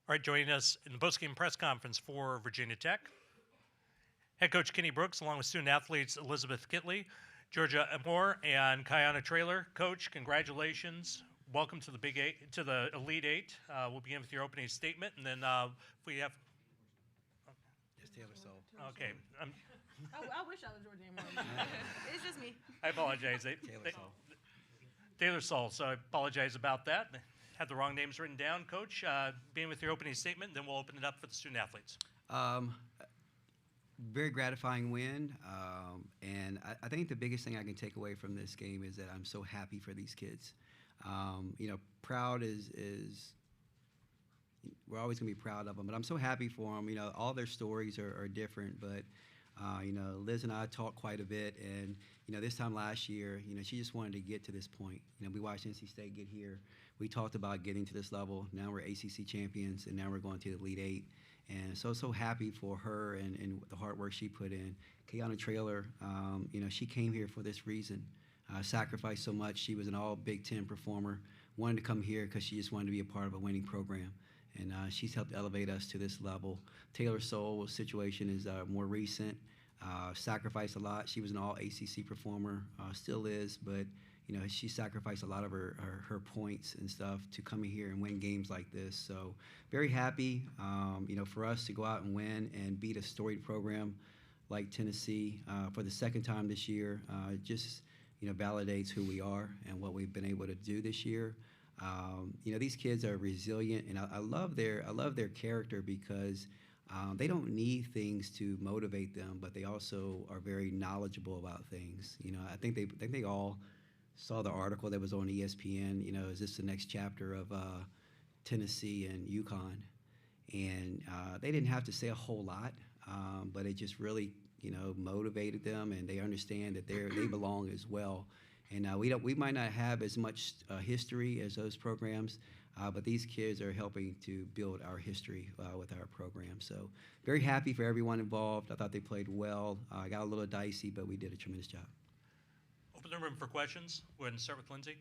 All right, joining us in the postgame press conference for Virginia Tech, head coach Kenny Brooks, along with student athletes Elizabeth Kitley, Georgia Moore, and Kayana Traylor. Coach, congratulations. Welcome to the Big Eight, to the Elite Eight. We'll begin with your opening statement, and then if we have. It's Taylor Soule. Okay. I wish I was Georgia Moore. It's just me. I apologize. Taylor Soule. Taylor Soule. So I apologize about that. Had the wrong names written down. Coach, being with your opening statement, then we'll open it up for the student athletes. Very gratifying win, and I think the biggest thing I can take away from this game is that I'm so happy for these kids. Proud is we're always going to be proud of them, but I'm so happy for them. All their stories are different, but Liz and I talked quite a bit, and this time last year, she just wanted to get to this point. We watched NC State get here. We talked about getting to this level. Now we're ACC champions, and now we're going to the Elite Eight. And so happy for her and the hard work she put in. Kayana Traylor, she came here for this reason. Sacrificed so much. She was an all Big Ten performer. Wanted to come here because she just wanted to be a part of a winning program. And she's helped elevate us to this level. Taylor Soule's situation is more recent. Sacrificed a lot. She was an all ACC performer, still is, but she sacrificed a lot of her points and stuff to come in here and win games like this. So very happy, for us to go out and win and beat a storied program like Tennessee for the second time this year. Just validates who we are and what we've been able to do this year. These kids are resilient, and I love their character because they don't need things to motivate them, but they also are very knowledgeable about things. I think they all saw the article that was on ESPN. Is this the next chapter of Tennessee and UConn? And they didn't have to say a whole lot, but it just really motivated them, and they understand that they belong as well. And we might not have as much history as those programs, but these kids are helping to build our history with our program. So very happy for everyone involved. I thought they played well. Got a little dicey, but we did a tremendous job. Open the room for questions. Go ahead and start with Lindsay.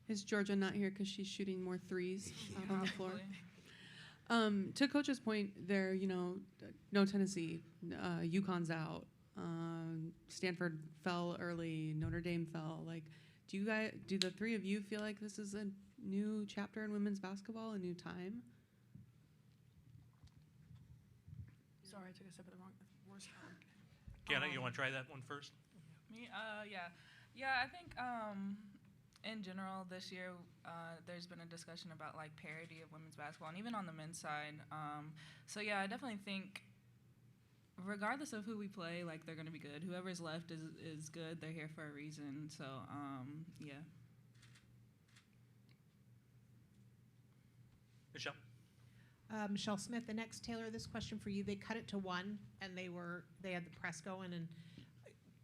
Is Georgia not here because she's shooting more threes out on the floor? To Coach's point there, no Tennessee, UConn's out. Stanford fell early. Notre Dame fell. Do the three of you feel like this is a new chapter in women's basketball, a new time? Sorry, I took a sip of the wrong worst time. Kiana, you want to try that one first? Me? Yeah, I think in general this year there's been a discussion about parity of women's basketball, and even on the men's side. So yeah, I definitely think regardless of who we play, they're going to be good. Whoever's left is good. They're here for a reason. So yeah. Michelle. Michelle Smith, the next Taylor, this question for you. They cut it to 1, and they had the press going. And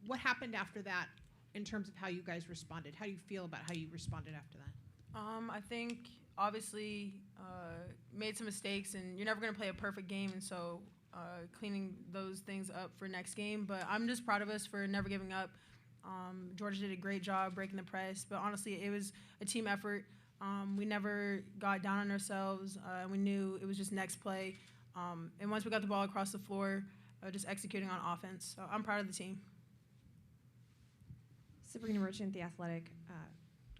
what happened after that in terms of how you guys responded? How do you feel about how you responded after that? I think obviously made some mistakes, and you're never going to play a perfect game, and so cleaning those things up for next game. But I'm just proud of us for never giving up. Georgia did a great job breaking the press, but honestly, it was a team effort. We never got down on ourselves. We knew it was just next play. And once we got the ball across the floor, just executing on offense. So I'm proud of the team. Sabrina Merchant, the athletic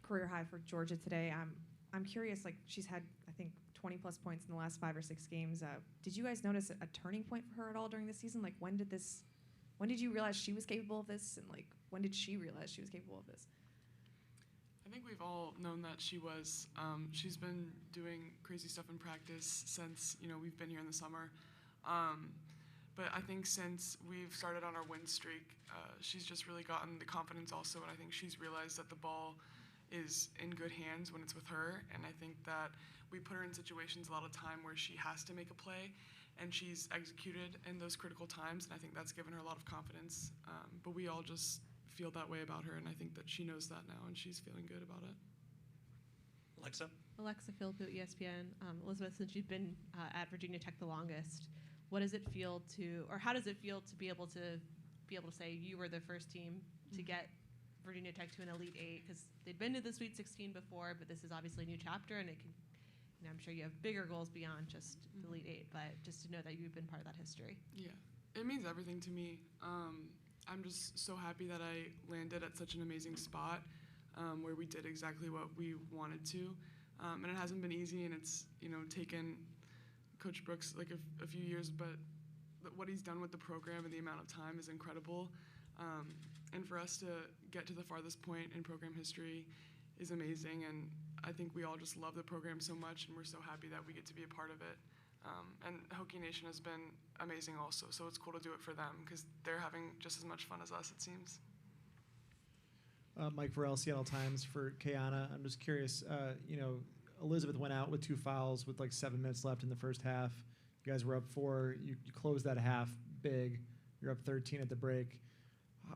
career high for Georgia today. I'm curious, she's had, I think, 20-plus points in the last 5 or 6 games. Did you guys notice a turning point for her at all during the season? When did you realize she was capable of this, and when did she realize she was capable of this? I think we've all known that she was. She's been doing crazy stuff in practice since we've been here in the summer. But I think since we've started on our win streak, she's just really gotten the confidence also, and I think she's realized that the ball is in good hands when it's with her, and I think that we put her in situations a lot of time where she has to make a play, and she's executed in those critical times, and I think that's given her a lot of confidence. But we all just feel that way about her, and I think that she knows that now, and she's feeling good about it. Alexa? Alexa Philippou, ESPN. Elizabeth, since you've been at Virginia Tech the longest, what does it feel to, or how does it feel to be able to say you were the first team to get Virginia Tech to an Elite Eight? Because they'd been to the Sweet 16 before, but this is obviously a new chapter, and it can And I'm sure you have bigger goals beyond just the Elite Eight, but just to know that you've been part of that history. Yeah, it means everything to me. I'm just so happy that I landed at such an amazing spot where we did exactly what we wanted to. And it hasn't been easy, and it's taken Coach Brooks like a few years, but what he's done with the program and the amount of time is incredible. And for us to get to the farthest point in program history is amazing, and I think we all just love the program so much, and we're so happy that we get to be a part of it. And Hokie Nation has been amazing also, so it's cool to do it for them because they're having just as much fun as us, it seems. Mike Farrell, Seattle Times for Kayana. I'm just curious, Elizabeth went out with 2 fouls with like 7 minutes left in the first half. You guys were up 4. You closed that half big. You're up 13 at the break.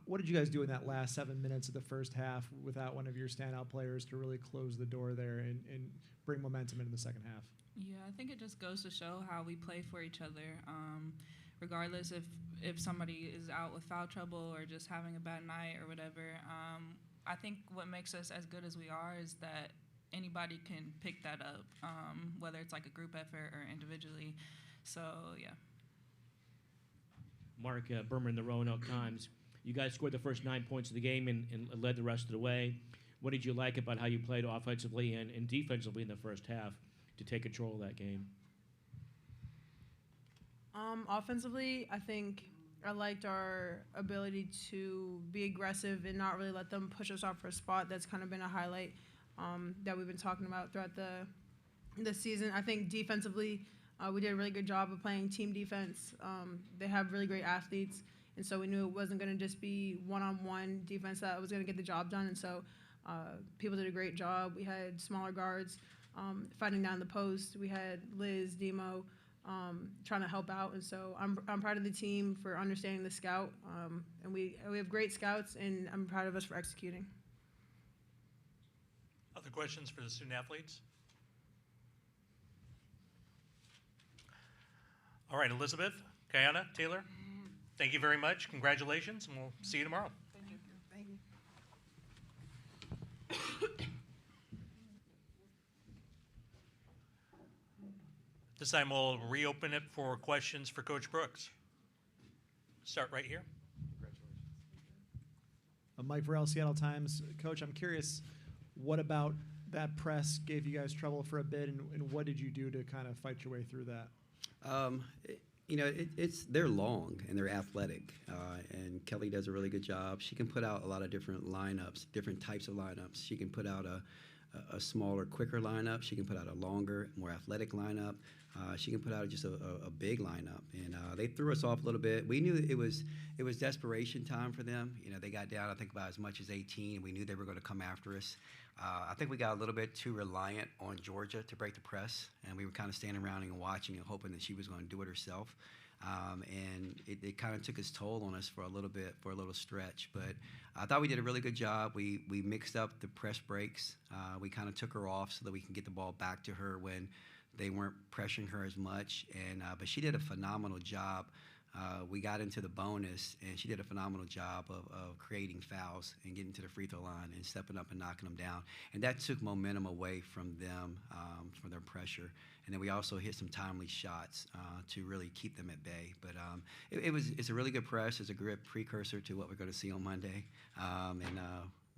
What did you guys do in that last 7 minutes of the first half without one of your standout players to really close the door there and bring momentum into the second half? Yeah, I think it just goes to show how we play for each other. Regardless if somebody is out with foul trouble or just having a bad night or whatever, I think what makes us as good as we are is that anybody can pick that up, whether it's like a group effort or individually. So, yeah. Mark Berman, the Roanoke Times. You guys scored the first 9 points of the game and led the rest of the way. What did you like about how you played offensively and defensively in the first half to take control of that game? Offensively, I think I liked our ability to be aggressive and not really let them push us off for a spot. That's kind of been a highlight that we've been talking about throughout the season. I think defensively, we did a really good job of playing team defense. They have really great athletes, and so we knew it wasn't going to just be one-on-one defense that was going to get the job done. And so people did a great job. We had smaller guards fighting down the post. We had Liz, Demo, trying to help out, and so I'm proud of the team for understanding the scout, and we have great scouts, and I'm proud of us for executing. Other questions for the student athletes? All right, Elizabeth, Kayana, Taylor, thank you very much. Congratulations, and we'll see you tomorrow. Thank you. Thank you. This time we'll reopen it for questions for Coach Brooks. Start right here. Mike Farrell, Seattle Times. Coach, I'm curious, what about that press gave you guys trouble for a bit, and what did you do to kind of fight your way through that? They're long and they're athletic, and Kelly does a really good job. She can put out a lot of different lineups, different types of lineups. She can put out a smaller, quicker lineup. She can put out a longer, more athletic lineup. She can put out just a big lineup, and they threw us off a little bit. We knew it was desperation time for them. They got down, I think, about as much as 18, and we knew they were going to come after us. I think we got a little bit too reliant on Georgia to break the press, and we were kind of standing around and watching and hoping that she was going to do it herself. And it kind of took its toll on us for a little stretch. But I thought we did a really good job. We mixed up the press breaks. We kind of took her off so that we can get the ball back to her when they weren't pressuring her as much. But she did a phenomenal job. We got into the bonus, and she did a phenomenal job of creating fouls and getting to the free throw line and stepping up and knocking them down. And that took momentum away from them, from their pressure. And then we also hit some timely shots to really keep them at bay. But it's a really good press. It's a great precursor to what we're going to see on Monday.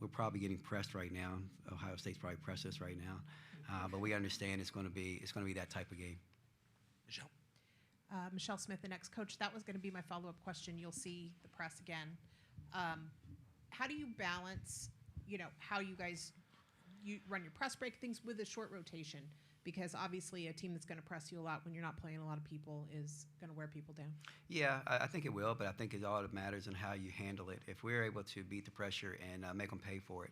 We're probably getting pressed right now. Ohio State's probably pressed us right now. But we understand it's going to be that type of game. Michelle. Michelle Smith, the next coach. That was going to be my follow-up question. You'll see the press again. How do you balance, how you guys run your press break things with a short rotation? Because obviously a team that's going to press you a lot when you're not playing a lot of people is going to wear people down. Yeah, I think it will, but I think it all matters in how you handle it. If we're able to beat the pressure and make them pay for it,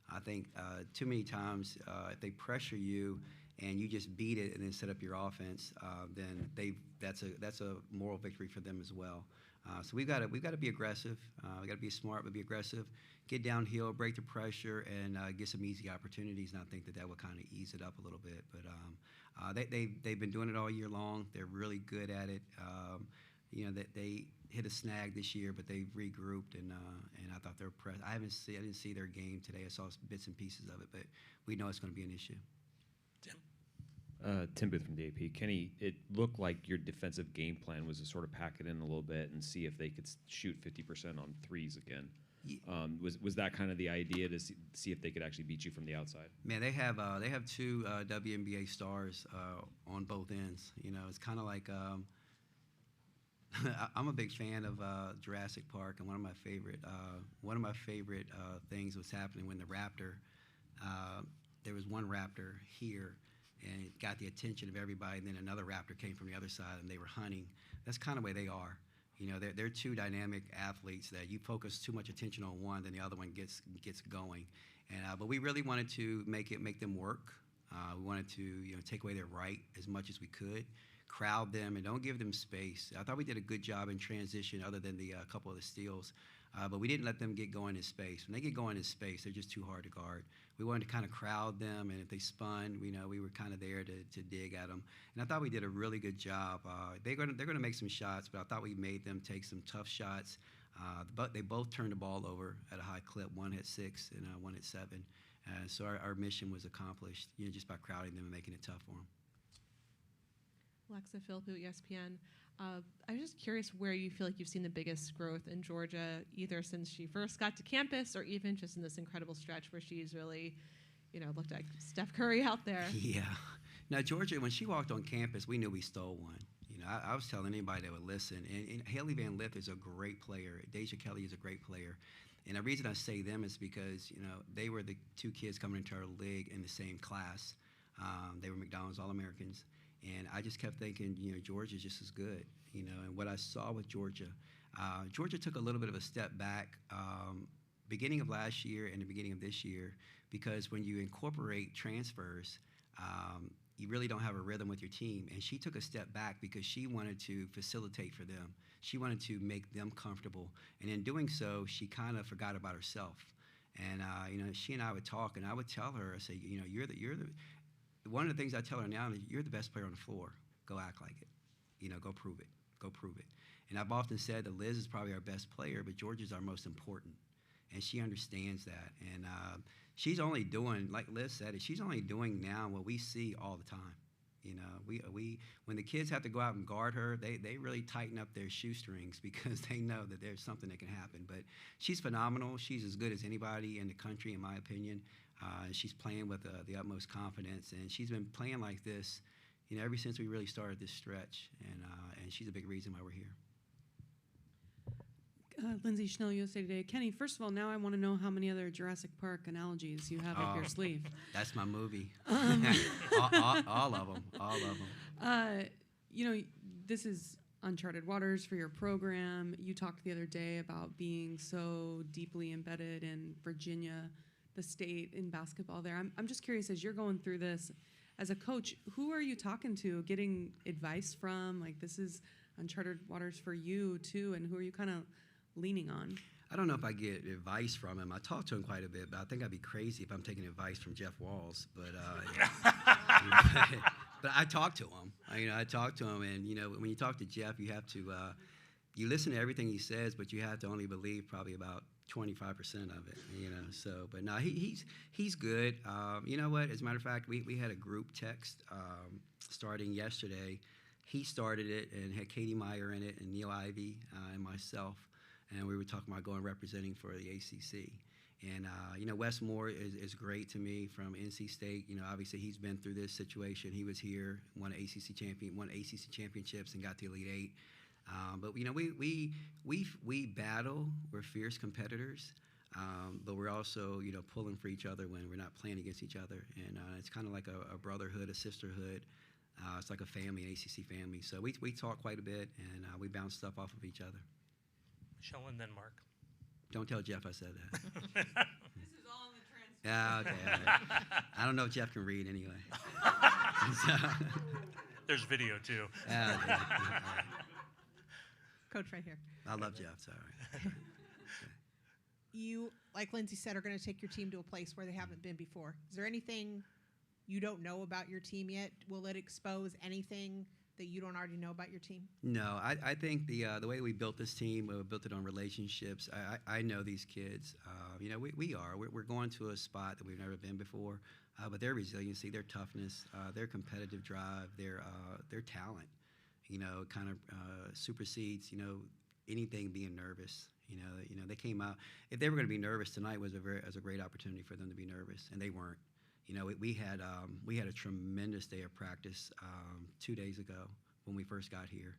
I think too many times if they pressure you and you just beat it and then set up your offense, then that's a moral victory for them as well. So we've got to be aggressive. We got to be smart, but be aggressive. Get downhill, break the pressure, and get some easy opportunities. And I think that will kind of ease it up a little bit. But they've been doing it all year long. They're really good at it. They hit a snag this year, but they've regrouped, and I thought they were pressed. I didn't see their game today. I saw bits and pieces of it, but we know it's going to be an issue. Tim. Tim Booth from the AP. Kenny, it looked like your defensive game plan was to sort of pack it in a little bit and see if they could shoot 50% on threes again. Was that kind of the idea to see if they could actually beat you from the outside? Man, they have two WNBA stars on both ends. You know, it's kind of like I'm a big fan of Jurassic Park, and one of my favorite things was happening when the raptor. There was one raptor here, and it got the attention of everybody. And then another raptor came from the other side, and they were hunting. That's kind of the way they are. You know, they're two dynamic athletes that you focus too much attention on one, then the other one gets going. And but we really wanted to make them work. We wanted to take away their right as much as we could, crowd them, and don't give them space. I thought we did a good job in transition, other than the couple of the steals. But we didn't let them get going in space. When they get going in space, they're just too hard to guard. We wanted to kind of crowd them, and if they spun, we were kind of there to dig at them. And I thought we did a really good job. They're going to make some shots, but I thought we made them take some tough shots. But they both turned the ball over at a high clip. One hit 6 and one hit 7. So our mission was accomplished, just by crowding them and making it tough for them. Alexa Philpott, ESPN. I was just curious where you feel like you've seen the biggest growth in Georgia, either since she first got to campus or even just in this incredible stretch where she's really, looked like Steph Curry out there. Yeah. Now, Georgia, when she walked on campus, we knew we stole one. I was telling anybody that would listen, and Haley Van Lith is a great player. Deja Kelly is a great player. And the reason I say them is because, they were the two kids coming into our league in the same class. They were McDonald's All-Americans. And I just kept thinking, Georgia's just as good, And what I saw with Georgia, Georgia took a little bit of a step back beginning of last year and the beginning of this year, because when you incorporate transfers, you really don't have a rhythm with your team. And she took a step back because she wanted to facilitate for them. She wanted to make them comfortable. And in doing so, she kind of forgot about herself. And, she and I would talk, and I would tell her, I say, one of the things I tell her now is, you're the best player on the floor. Go act like it. Go prove it. Go prove it. And I've often said that Liz is probably our best player, but Georgia's our most important. And she understands that. And she's only doing, like Liz said, she's only doing now what we see all the time. We when the kids have to go out and guard her, they really tighten up their shoestrings because they know that there's something that can happen. But she's phenomenal. She's as good as anybody in the country, in my opinion. She's playing with the utmost confidence, and she's been playing like this, ever since we really started this stretch. And she's a big reason why we're here. Lindsay Schnell, USA Today. Kenny, first of all, now I want to know how many other Jurassic Park analogies you have up your sleeve. That's my movie. All of them. All of them. This is uncharted waters for your program. You talked the other day about being so deeply embedded in Virginia, the state, in basketball there. I'm just curious, as you're going through this as a coach, who are you talking to, getting advice from? Like, this is uncharted waters for you, too, and who are you kind of leaning on? I don't know if I get advice from him. I talk to him quite a bit, but I think I'd be crazy if I'm taking advice from Jeff Walls. But but I talk to him. I talk to him, and when you talk to Jeff, you have to you listen to everything he says, but you have to only believe probably about 25% of it. So, but no, he's good. You know what? As a matter of fact, we had a group text starting yesterday. He started it and had Katie Meyer in it, and Neil Ivey and myself. And we were talking about going representing for the ACC. And, Wes Moore is great to me from NC State. Obviously he's been through this situation. He was here, won ACC championships and got to Elite Eight. But, we battle. We're fierce competitors. But we're also, pulling for each other when we're not playing against each other. And it's kind of like a brotherhood, a sisterhood. It's like a family, an ACC family. So we talk quite a bit, and we bounce stuff off of each other. Michelle and then Mark. Don't tell Jeff I said that. This is all in the transcript. Yeah, okay. All right. I don't know if Jeff can read anyway. There's video, too. Okay. All right. Coach, right here. I love Jeff, so all right. You, like Lindsay said, are going to take your team to a place where they haven't been before. Is there anything you don't know about your team yet? Will it expose anything that you don't already know about your team? No, I think the way we built this team, we built it on relationships. I know these kids. We're going to a spot that we've never been before. but their resiliency, their toughness, their competitive drive, their talent, kind of supersedes, anything being nervous. They came out. If they were going to be nervous tonight, was a great opportunity for them to be nervous, and they weren't. We had a tremendous day of practice 2 days ago when we first got here,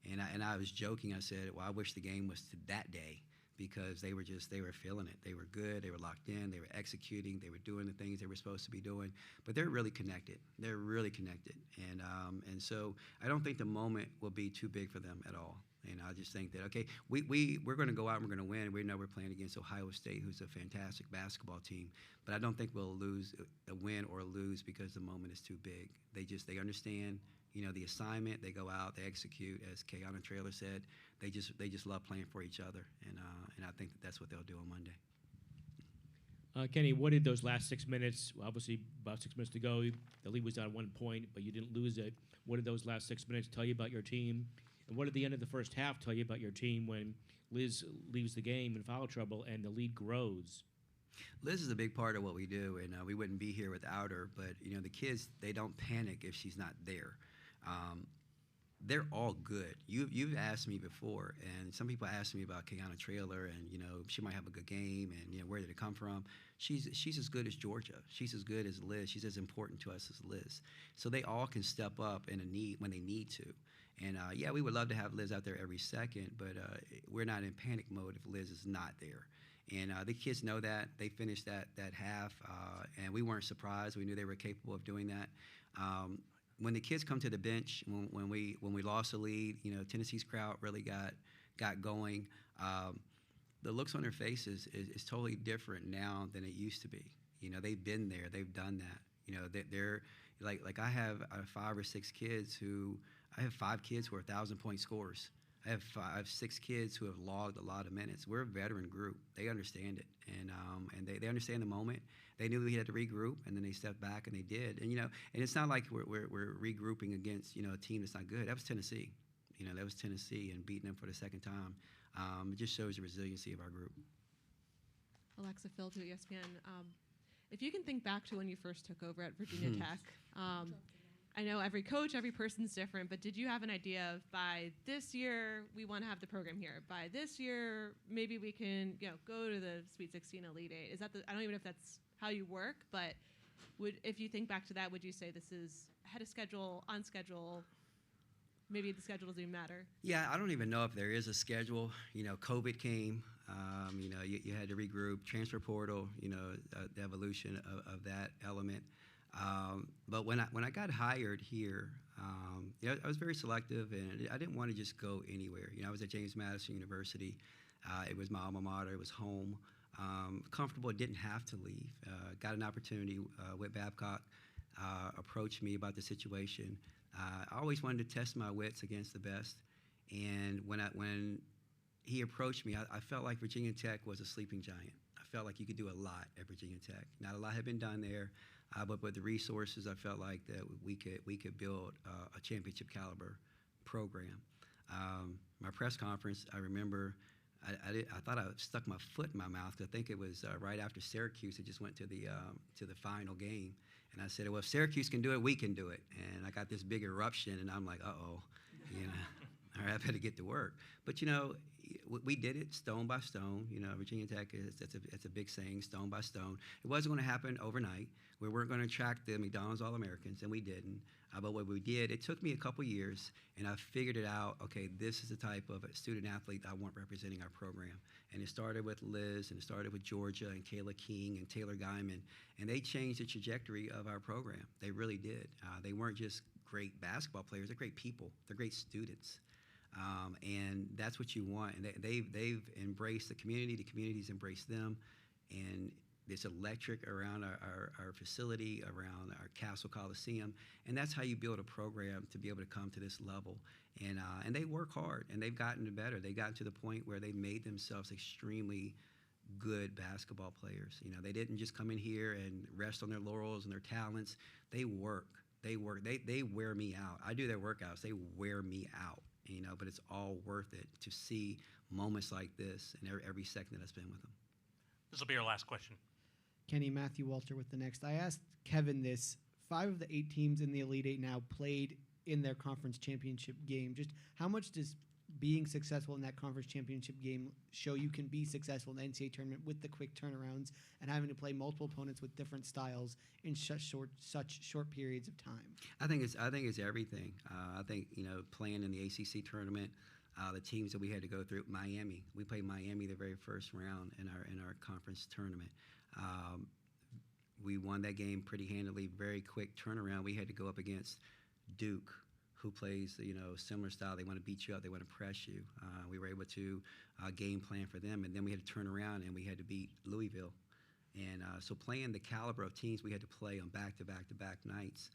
and I was joking. I said, "Well, I wish the game was to that day because they were feeling it. They were good. They were locked in. They were executing. They were doing the things they were supposed to be doing. But they're really connected. They're really connected, and so I don't think the moment will be too big for them at all. And I just think that, okay, we're going to go out and we're going to win. We know we're playing against Ohio State, who's a fantastic basketball team. But I don't think we'll lose a win or lose because the moment is too big. They understand, the assignment. They go out, they execute. As Kayana Traylor said, they just love playing for each other. And I think that's what they'll do on Monday. Kenny, what did those last 6 minutes, obviously about 6 minutes to go, the lead was down 1 point, but you didn't lose it. What did those last 6 minutes tell you about your team? And what did the end of the first half tell you about your team when Liz leaves the game in foul trouble and the lead grows? Liz is a big part of what we do, and we wouldn't be here without her. But, the kids, they don't panic if she's not there. They're all good. You've asked me before, and some people asked me about Kayana Traylor, and, she might have a good game, and, where did it come from? She's as good as Georgia. She's as good as Liz. She's as important to us as Liz. So they all can step up when they need to. And, we would love to have Liz out there every second, but we're not in panic mode if Liz is not there. And the kids know that. They finished that half, and we weren't surprised. We knew they were capable of doing that. When the kids come to the bench, when we lost the lead, Tennessee's crowd really got going. The looks on their faces is totally different now than it used to be. They've been there. They've done that. They're like I have 5 or 6 kids who – I have 5 kids who are 1,000-point scorers. I have 6 kids who have logged a lot of minutes. We're a veteran group. They understand it, and they understand the moment. They knew we had to regroup, and then they stepped back, and they did. And and it's not like we're regrouping against a team that's not good. That was Tennessee. That was Tennessee, and beating them for the second time. It just shows the resiliency of our group. Alexa Phil to ESPN. If you can think back to when you first took over at Virginia Tech. I know every coach, every person's different, but did you have an idea of by this year we want to have the program here? By this year, maybe we can go to the Sweet 16, Elite 8. Is that I don't even know if that's how you work, but if you think back to that, would you say this is ahead of schedule, on schedule? Maybe the schedule doesn't even matter. Yeah, I don't even know if there is a schedule. COVID came. You had to regroup, transfer portal. The evolution of that element. But when I got hired here, I was very selective, and I didn't want to just go anywhere. I was at James Madison University. It was my alma mater. It was home. Comfortable. Didn't have to leave. Got an opportunity. Whit Babcock approached me about the situation. I always wanted to test my wits against the best, and when he approached me, I felt like Virginia Tech was a sleeping giant. I felt like you could do a lot at Virginia Tech. Not a lot had been done there. But with the resources, I felt like that we could build a championship caliber program. My press conference, I remember, I thought I stuck my foot in my mouth because I think it was right after Syracuse. It just went to the final game, and I said, "Well, if Syracuse can do it, we can do it." And I got this big eruption, and I'm like, "Uh-oh, all right, I better get to work." But we did it stone by stone. Virginia Tech it's a big saying, stone by stone. It wasn't going to happen overnight. We weren't going to attract the McDonald's All-Americans, and we didn't. But what we did, it took me a couple years, and I figured it out. Okay, this is the type of student athlete I want representing our program. And it started with Liz, and it started with Georgia, and Kayla King, and Taylor Guyman, and they changed the trajectory of our program. They really did. They weren't just great basketball players; they're great people. They're great students. And that's what you want. And they've embraced the community. The community's embraced them. And it's electric around our facility, around our Castle Coliseum. And that's how you build a program to be able to come to this level. And they work hard, and they've gotten better. They've gotten to the point where they made themselves extremely good basketball players. They didn't just come in here and rest on their laurels and their talents. They work. They wear me out. I do their workouts. They wear me out. But it's all worth it to see moments like this and every second that I spend with them. This will be our last question. Kenny, Matthew Walter with the next. I asked Kevin this. 5 of the 8 teams in the Elite Eight now played in their conference championship game. Just how much does being successful in that conference championship game show you can be successful in the NCAA tournament with the quick turnarounds and having to play multiple opponents with different styles in such short periods of time? I think it's everything. I think playing in the ACC tournament, the teams that we had to go through. Miami, we played Miami the very first round in our conference tournament. We won that game pretty handily. Very quick turnaround. We had to go up against Duke, who plays similar style. They want to beat you up. They want to press you. We were able to game plan for them, and then we had to turn around and we had to beat Louisville. And so playing the caliber of teams we had to play on back-to-back nights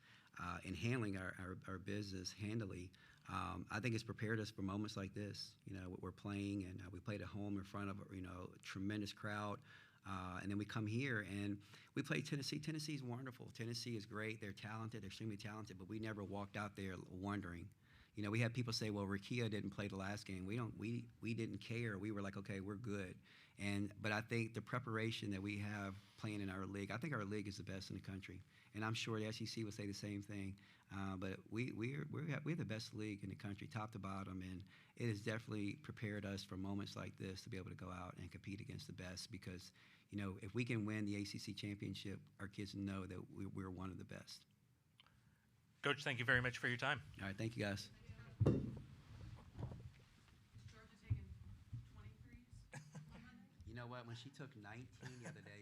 and handling our business handily, I think it's prepared us for moments like this. We're playing, and we played at home in front of a tremendous crowd. And then we come here and we play Tennessee. Tennessee is wonderful. Tennessee is great. They're talented. They're extremely talented. But we never walked out there wondering. We had people say, "Well, Rakia didn't play the last game." We didn't care. We were like, "Okay, we're good." But I think the preparation that we have playing in our league, I think our league is the best in the country. And I'm sure the SEC would say the same thing. But we're the best league in the country, top to bottom, and it has definitely prepared us for moments like this to be able to go out and compete against the best. Because if we can win the ACC championship, our kids know that we're one of the best. Coach, thank you very much for your time. All right, thank you guys. You know what? When she took 19 the other day.